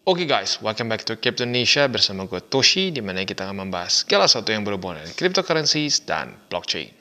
Oke guys, welcome back to Crypto Indonesia bersama gue Toshi, di mana kita akan membahas segala sesuatu yang berhubungan dengan cryptocurrencies dan blockchain.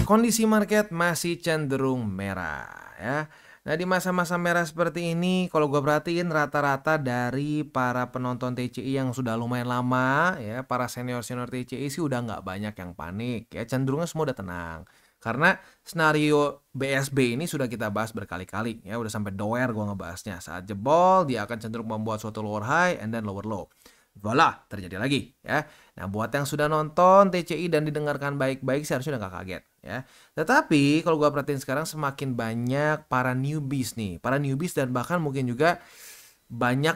Kondisi market masih cenderung merah ya. Nah, di masa-masa merah seperti ini, kalau gue perhatiin rata-rata dari para penonton TCI yang sudah lumayan lama ya, para senior-senior TCI sih udah nggak banyak yang panik ya, cenderungnya semua udah tenang. Karena skenario BSB ini sudah kita bahas berkali-kali ya, udah sampai doer gue ngebahasnya. Saat jebol, dia akan cenderung membuat suatu lower high and then lower low. Voila, terjadi lagi ya. Nah, buat yang sudah nonton TCI dan didengarkan baik-baik seharusnya udah gak kaget ya. Tetapi kalau gua perhatiin sekarang semakin banyak para newbies nih, para newbies dan bahkan mungkin juga banyak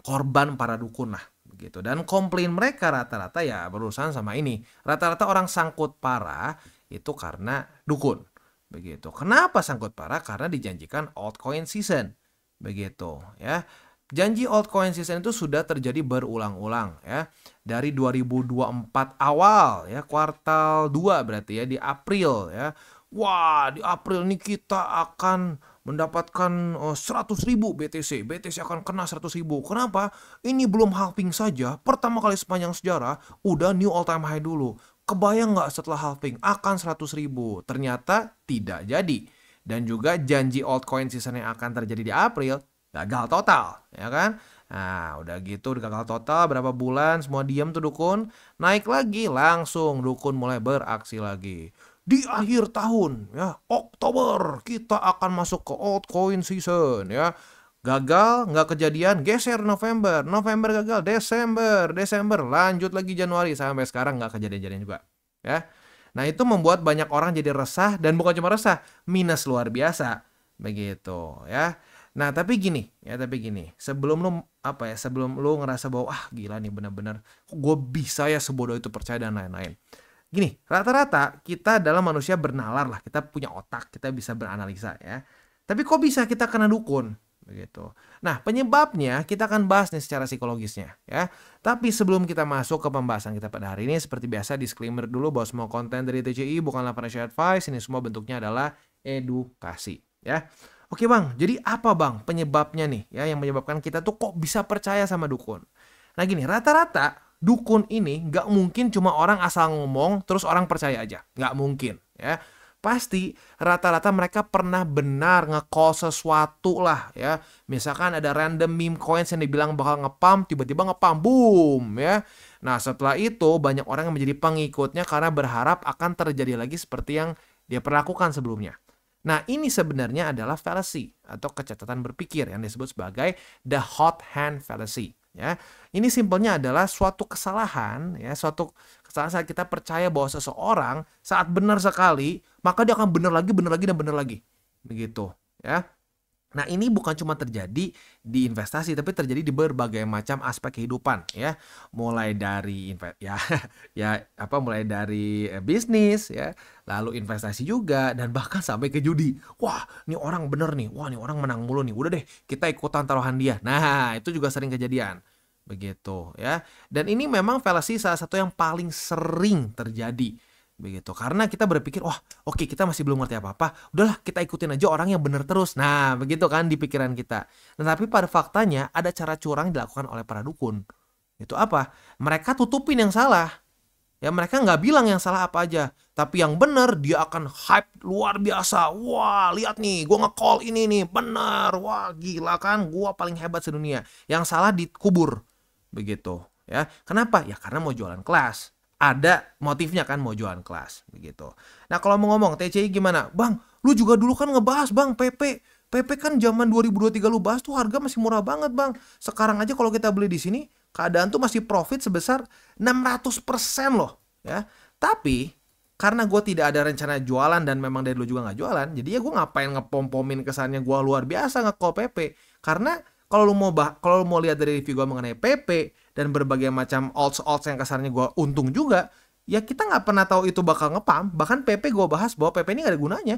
korban para dukun lah begitu. Dan komplain mereka rata-rata ya berurusan sama ini. Rata-rata orang sangkut parah itu karena dukun begitu. Kenapa sangkut parah? Karena dijanjikan altcoin season begitu ya. Janji altcoin season itu sudah terjadi berulang-ulang ya. Dari 2024 awal ya, kuartal 2 berarti ya, di April ya. Wah, di April ini kita akan mendapatkan 100.000 BTC. BTC akan kena 100.000. Kenapa? Ini belum halving saja. Pertama kali sepanjang sejarah udah new all time high dulu. Kebayang nggak setelah halving akan 100.000? Ternyata tidak jadi. Dan juga janji altcoin season yang akan terjadi di April gagal total, ya kan? Nah, udah gitu gagal total berapa bulan, semua diam tuh dukun. Naik lagi, langsung dukun mulai beraksi lagi. Di akhir tahun, ya, Oktober, kita akan masuk ke altcoin season, ya. Gagal, nggak kejadian, geser November. November gagal, Desember, lanjut lagi Januari. Sampai sekarang nggak kejadian-jadian juga, ya. Nah, itu membuat banyak orang jadi resah, dan bukan cuma resah, minus luar biasa. Begitu, ya. Nah, tapi gini, sebelum lu ngerasa bahwa gila nih bener-bener gue bisa ya sebodoh itu percaya dan lain-lain. Gini, rata-rata kita adalah manusia bernalar lah, kita punya otak, kita bisa beranalisa ya. Tapi kok bisa kita kena dukun? Begitu. Nah, penyebabnya kita akan bahas nih secara psikologisnya ya. Tapi sebelum kita masuk ke pembahasan kita pada hari ini, seperti biasa disclaimer dulu bahwa semua konten dari TCI bukanlah financial advice, ini semua bentuknya adalah edukasi ya. Oke bang, jadi apa bang penyebabnya nih ya yang menyebabkan kita tuh kok bisa percaya sama dukun? Nah gini, rata-rata dukun ini nggak mungkin cuma orang asal ngomong terus orang percaya aja. Nggak mungkin ya. Pasti rata-rata mereka pernah benar nge-call sesuatu lah ya. Misalkan ada random meme coins yang dibilang bakal nge-pump, tiba-tiba nge-pump, boom ya. Nah setelah itu banyak orang yang menjadi pengikutnya karena berharap akan terjadi lagi seperti yang dia perlakukan sebelumnya. Nah, ini sebenarnya adalah fallacy atau kecacatan berpikir yang disebut sebagai the hot hand fallacy. Ya, ini simpelnya adalah suatu kesalahan, ya, suatu kesalahan saat kita percaya bahwa seseorang saat benar sekali, maka dia akan benar lagi, dan benar lagi. Begitu, ya. Nah, ini bukan cuma terjadi di investasi, tapi terjadi di berbagai macam aspek kehidupan, ya. Mulai dari mulai dari bisnis, ya, lalu investasi juga, dan bahkan sampai ke judi. Wah, ini orang bener nih. Wah, ini orang menang mulu nih. Udah deh, kita ikutan taruhan dia. Nah, itu juga sering kejadian. Begitu, ya. Dan ini memang fallacy salah satu yang paling sering terjadi. Begitu, karena kita berpikir oke, kita masih belum ngerti apa-apa, udahlah kita ikutin aja orang yang benar terus. Nah begitu kan di pikiran kita. Tetapi pada faktanya ada cara curang yang dilakukan oleh para dukun. Itu apa? Mereka tutupin yang salah ya, mereka nggak bilang yang salah apa aja, tapi yang benar dia akan hype luar biasa. Wah lihat nih, gue nge-call ini nih benar, wah gila kan, gue paling hebat sedunia. Yang salah dikubur. Begitu ya. Kenapa? Ya karena mau jualan kelas. Ada motifnya kan, mau jualan kelas begitu. Nah kalau mau ngomong TCI gimana? Bang, lu juga dulu kan ngebahas bang PP kan zaman 2023 lu bahas tuh harga masih murah banget bang. Sekarang aja kalau kita beli di sini keadaan tuh masih profit sebesar 600% loh ya. Tapi karena gue tidak ada rencana jualan dan memang dari dulu juga nggak jualan, jadi ya gue ngapain ngepom-pomin kesannya gue luar biasa nge-call PP. Karena kalau lu mau lihat dari review gue mengenai PP dan berbagai macam alts yang kasarnya gue untung juga, ya kita nggak pernah tahu itu bakal ngepam. Bahkan PP gue bahas bahwa PP ini nggak ada gunanya.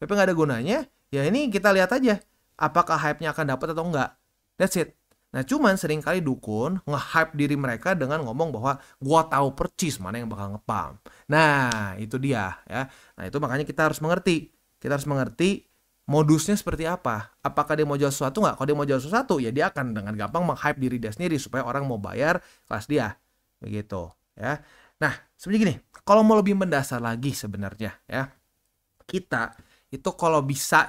PP nggak ada gunanya. Ya ini kita lihat aja apakah hype-nya akan dapat atau enggak. That's it. Nah cuman seringkali dukun nge-hype diri mereka dengan ngomong bahwa gue tahu percis mana yang bakal ngepam. Nah itu dia ya. Nah itu makanya kita harus mengerti kita harus mengerti modusnya seperti apa. Apakah dia mau jual sesuatu nggak? Kalau dia mau jual sesuatu, ya dia akan dengan gampang meng-hype diri dia sendiri supaya orang mau bayar kelas dia. Begitu, ya. Nah, sebenarnya gini, kalau mau lebih mendasar lagi sebenarnya, ya, kita itu kalau bisa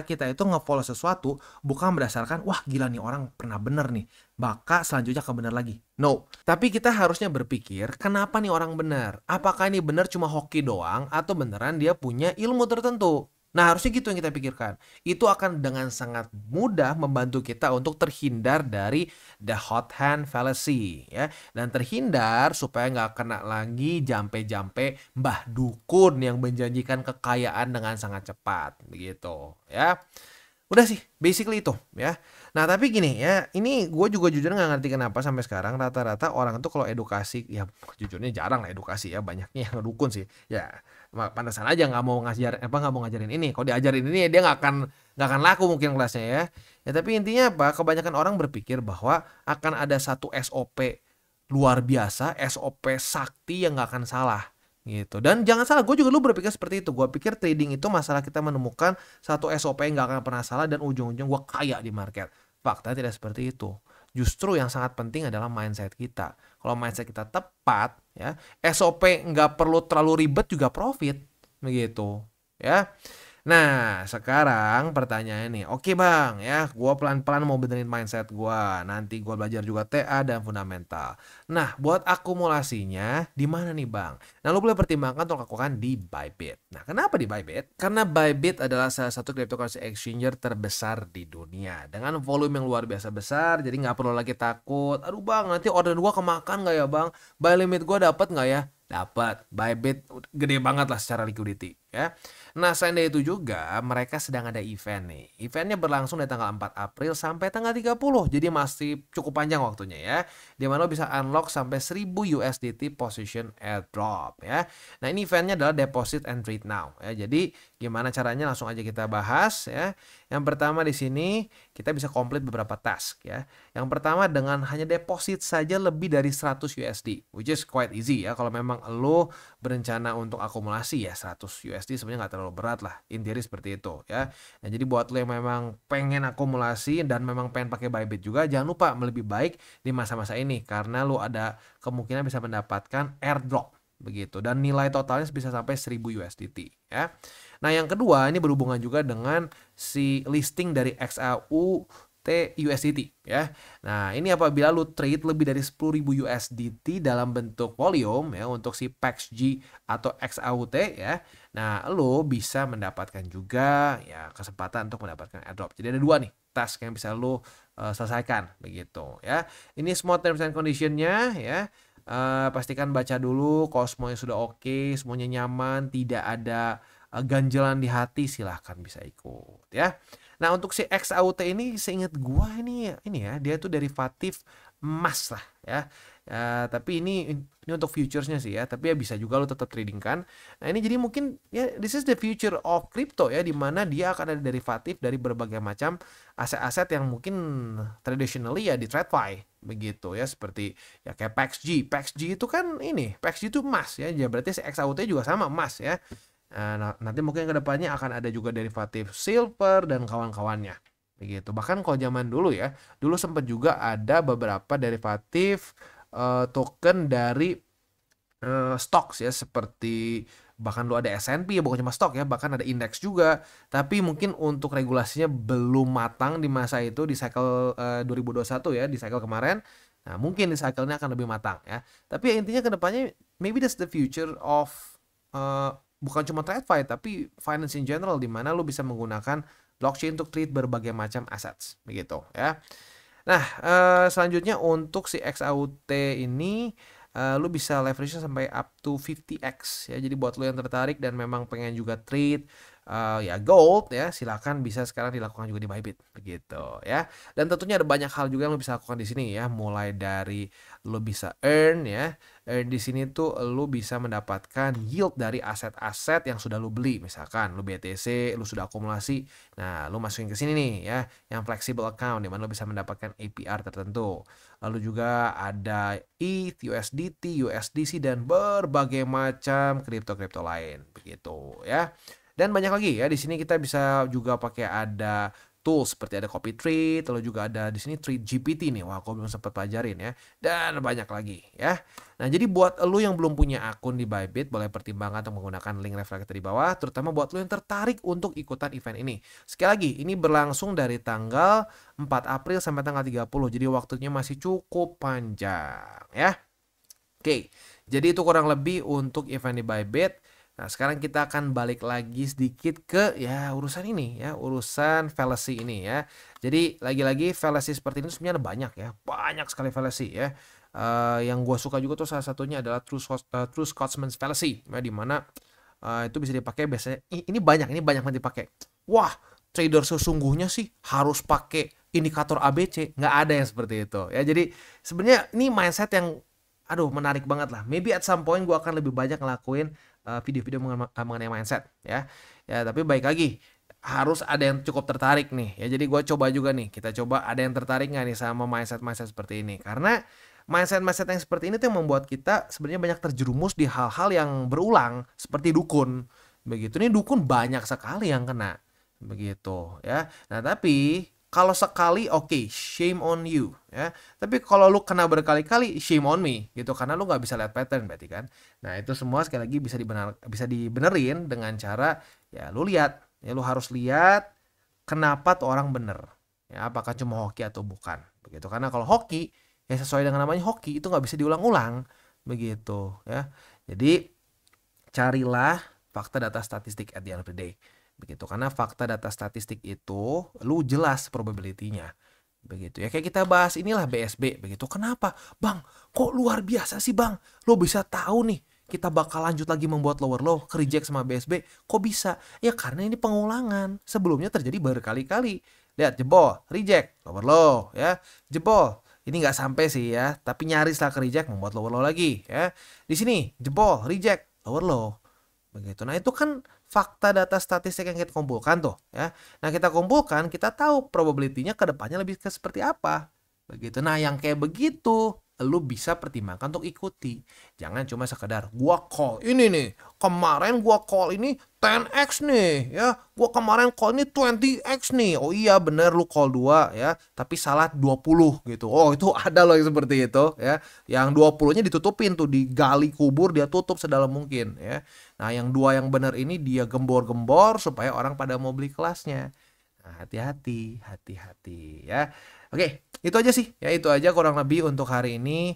kita itu nge-follow sesuatu bukan berdasarkan wah gila nih orang pernah bener nih maka selanjutnya akan bener lagi. No, tapi kita harusnya berpikir kenapa nih orang bener, apakah ini bener cuma hoki doang atau beneran dia punya ilmu tertentu. Nah, harusnya gitu yang kita pikirkan. Itu akan dengan sangat mudah membantu kita untuk terhindar dari the hot hand fallacy, ya, dan terhindar supaya nggak kena lagi jampe-jampe Mbah Dukun yang menjanjikan kekayaan dengan sangat cepat, begitu, ya. Udah sih, basically itu, ya. Nah, tapi gini ya, ini gue juga jujur nggak ngerti kenapa sampai sekarang rata-rata orang tuh kalau edukasi, ya jujurnya jarang lah edukasi ya, banyaknya yang dukun sih. Ya, pantesan aja nggak mau ngajarin ini. Kalau diajarin ini ya dia nggak akan laku mungkin kelasnya ya. Ya tapi intinya apa? Kebanyakan orang berpikir bahwa akan ada satu SOP luar biasa, SOP sakti yang nggak akan salah gitu. Dan jangan salah, gue juga dulu berpikir seperti itu. Gue pikir trading itu masalah kita menemukan satu SOP yang nggak akan pernah salah dan ujung-ujung gue kaya di market. Fakta tidak seperti itu. Justru yang sangat penting adalah mindset kita. Kalau mindset kita tepat, ya, SOP nggak perlu terlalu ribet juga profit, begitu, ya. Nah, sekarang pertanyaannya nih, oke bang, ya, gue pelan-pelan mau benerin mindset gue. Nanti gue belajar juga TA dan fundamental. Nah, buat akumulasinya di mana nih bang? Nah, lo boleh pertimbangkan untuk lakukan di Bybit. Nah, kenapa di Bybit? Karena Bybit adalah salah satu cryptocurrency exchanger terbesar di dunia. Dengan volume yang luar biasa besar, jadi nggak perlu lagi takut. Aduh bang, nanti order gue kemakan nggak ya bang? Buy limit gue dapat nggak ya? Dapat. Bybit gede banget lah secara liquidity, ya. Nah, selain dari itu juga mereka sedang ada event nih. Eventnya berlangsung dari tanggal 4 April sampai tanggal 30. Jadi masih cukup panjang waktunya ya. Di mana lo bisa unlock sampai 1000 USDT position airdrop ya. Nah, ini eventnya adalah deposit and trade now ya. Jadi gimana caranya langsung aja kita bahas ya. Yang pertama di sini kita bisa komplit beberapa task ya. Yang pertama dengan hanya deposit saja lebih dari 100 USD, which is quite easy ya. Kalau memang lo berencana untuk akumulasi ya 100 USD sebenarnya nggak terlalu berat lah, intinya seperti itu ya. Nah, jadi buat lo yang memang pengen akumulasi dan memang pengen pakai Bybit juga, jangan lupa lebih baik di masa-masa ini karena lo ada kemungkinan bisa mendapatkan airdrop begitu dan nilai totalnya bisa sampai 1000 USDT ya. Nah, yang kedua ini berhubungan juga dengan si listing dari XAUT USDT ya. Nah, ini apabila lu trade lebih dari 10.000 USDT dalam bentuk volume ya untuk si PAXG atau XAUT ya. Nah, lu bisa mendapatkan juga ya kesempatan untuk mendapatkan airdrop. Jadi ada dua nih task yang bisa lu selesaikan begitu ya. Ini semua terms and condition-nya ya. Pastikan baca dulu kalau semuanya sudah oke, semuanya nyaman, tidak ada ganjalan di hati, silahkan bisa ikut ya. Nah, untuk si XAUT ini seingat gua ini ya dia tuh derivatif emas lah ya. Tapi ini untuk futuresnya sih ya, tapi ya bisa juga lo tetap trading kan. Nah, ini jadi mungkin ya this is the future of crypto ya, dimana dia akan ada derivatif dari berbagai macam aset-aset yang mungkin traditionally ya di TradFi begitu ya, seperti ya kayak PAXG itu kan PAXG itu emas ya, jadi berarti si XAUT juga sama emas ya. Nah, nanti mungkin kedepannya akan ada juga derivatif silver dan kawan-kawannya begitu. Bahkan kalau zaman dulu ya, dulu sempat juga ada beberapa derivatif token dari stocks ya, seperti bahkan lu ada S&P ya, bukan cuma stok ya, bahkan ada indeks juga. Tapi mungkin untuk regulasinya belum matang di masa itu, di cycle 2021 ya, di cycle kemarin. Nah, mungkin di cycle-nya akan lebih matang ya. Tapi ya, intinya kedepannya maybe that's the future of bukan cuma TradFi tapi finance in general, di mana lu bisa menggunakan blockchain untuk trade berbagai macam assets begitu ya. Nah, selanjutnya untuk si XAUT ini lu bisa leverage sampai up to 50x ya. Jadi buat lu yang tertarik dan memang pengen juga trade ya gold ya, silakan bisa sekarang dilakukan juga di Bybit begitu ya. Dan tentunya ada banyak hal juga yang lu bisa lakukan di sini ya, mulai dari lu bisa earn ya. Di sini tuh lu bisa mendapatkan yield dari aset-aset yang sudah lu beli. Misalkan lu BTC, lu sudah akumulasi. Nah, lu masukin ke sini nih ya, yang flexible account di mana lu bisa mendapatkan APR tertentu. Lalu juga ada ETH, USDT, USDC dan berbagai macam kripto-kripto lain begitu ya. Dan banyak lagi ya, di sini kita bisa juga pakai ada tools seperti ada copy tree, lalu juga ada di sini tree GPT nih. Wah, aku belum sempat pelajarin ya. Dan banyak lagi ya. Nah, jadi buat lu yang belum punya akun di Bybit, boleh pertimbangkan untuk menggunakan link referral kita di bawah, terutama buat lu yang tertarik untuk ikutan event ini. Sekali lagi, ini berlangsung dari tanggal 4 April sampai tanggal 30, jadi waktunya masih cukup panjang ya. Oke, jadi itu kurang lebih untuk event di Bybit. Nah, sekarang kita akan balik lagi sedikit ke ya urusan ini ya, urusan fallacy ini ya. Jadi lagi-lagi fallacy seperti ini sebenarnya ada banyak ya, banyak sekali fallacy ya. Yang gue suka juga tuh salah satunya adalah true Scotsman's fallacy, ya, di mana itu bisa dipakai biasanya. Ini banyak banget dipakai. Wah, trader sesungguhnya sih harus pakai indikator ABC, nggak ada yang seperti itu ya. Jadi sebenarnya ini mindset yang aduh menarik banget lah. Maybe at some point gue akan lebih banyak ngelakuin video-video mengenai mindset ya. Ya tapi baik lagi harus ada yang cukup tertarik nih ya. Jadi gue coba juga nih, kita coba ada yang tertarik nggak nih sama mindset seperti ini. Karena mindset yang seperti ini tuh yang membuat kita sebenarnya banyak terjerumus di hal-hal yang berulang seperti dukun. Begitu nih, dukun banyak sekali yang kena. Begitu ya. Nah tapi kalau sekali oke, shame on you ya. Tapi kalau lu kena berkali-kali, shame on me gitu, karena lu nggak bisa lihat pattern berarti kan. Nah itu semua sekali lagi bisa dibenerin dengan cara ya lu lihat ya, lu harus lihat kenapa tuh orang bener ya, apakah cuma hoki atau bukan begitu. Karena kalau hoki ya sesuai dengan namanya hoki, itu nggak bisa diulang-ulang begitu ya. Jadi carilah fakta data statistik at the end of the day begitu, karena fakta data statistik itu lu jelas probability-nya begitu ya. Kayak kita bahas inilah BSB begitu. Kenapa bang kok luar biasa sih bang, lo bisa tahu nih kita bakal lanjut lagi membuat lower low ke reject sama BSB, kok bisa ya? Karena ini pengulangan, sebelumnya terjadi berkali-kali. Lihat, jebol reject lower low ya, jebol ini nggak sampai sih ya, tapi nyaris lah ke reject membuat lower low lagi ya. Di sini jebol reject lower low begitu. Nah itu kan fakta data statistik yang kita kumpulkan tuh ya. Nah kita kumpulkan, kita tahu probability-nya ke depannya lebih ke seperti apa begitu. Nah yang kayak begitu lu bisa pertimbangkan untuk ikuti. Jangan cuma sekedar gua call ini nih, kemarin gua call ini 10x nih ya, gua kemarin call ini 20x nih. Oh iya bener, lu call 2 ya, tapi salah 20 gitu. Oh itu ada loh yang seperti itu ya. Yang 20-nya ditutupin tuh, digali kubur, dia tutup sedalam mungkin ya. Nah yang 2 yang bener ini dia gembor-gembor supaya orang pada mau beli kelasnya. Nah, hati-hati ya. Oke, itu aja sih. Ya itu aja kurang lebih untuk hari ini.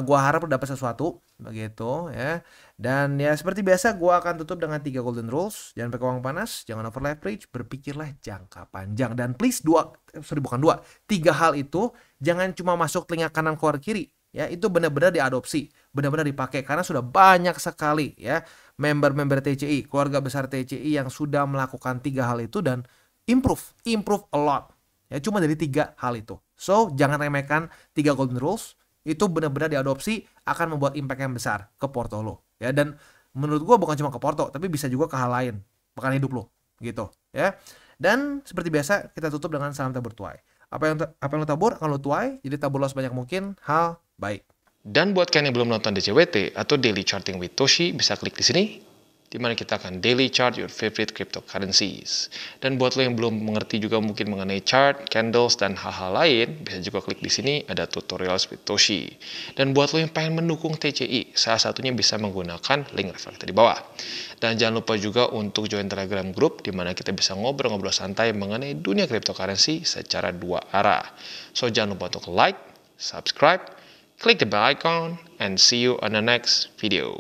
Gua harap dapat sesuatu begitu ya. Dan ya seperti biasa gua akan tutup dengan 3 golden rules. Jangan pakai uang panas, jangan over leverage, berpikirlah jangka panjang, dan please 3 hal itu jangan cuma masuk telinga kanan keluar kiri. Ya, itu benar-benar diadopsi, benar-benar dipakai, karena sudah banyak sekali ya member-member TCI, keluarga besar TCI yang sudah melakukan 3 hal itu dan improve a lot. Ya cuma dari 3 hal itu. So jangan remehkan 3 golden rules. Itu benar-benar diadopsi, akan membuat impact yang besar ke porto lo. Ya, dan menurut gua bukan cuma ke porto, tapi bisa juga ke hal lain, bahkan hidup lo gitu ya. Dan seperti biasa kita tutup dengan salam tabur tuai. Apa yang lo tabur akan lo tuai. Jadi taburlah sebanyak mungkin hal baik. Dan buat kalian yang belum nonton DCWT atau Daily Charting with Toshi, bisa klik di sini, di mana kita akan daily chart your favorite cryptocurrencies. Dan buat lo yang belum mengerti juga mungkin mengenai chart, candles, dan hal-hal lain, bisa juga klik di sini, ada tutorials with Toshi. Dan buat lo yang pengen mendukung TCI, salah satunya bisa menggunakan link referral di bawah. Dan jangan lupa juga untuk join Telegram group, di mana kita bisa ngobrol-ngobrol santai mengenai dunia cryptocurrency secara 2 arah. So jangan lupa untuk like, subscribe, click the bell icon, and see you on the next video.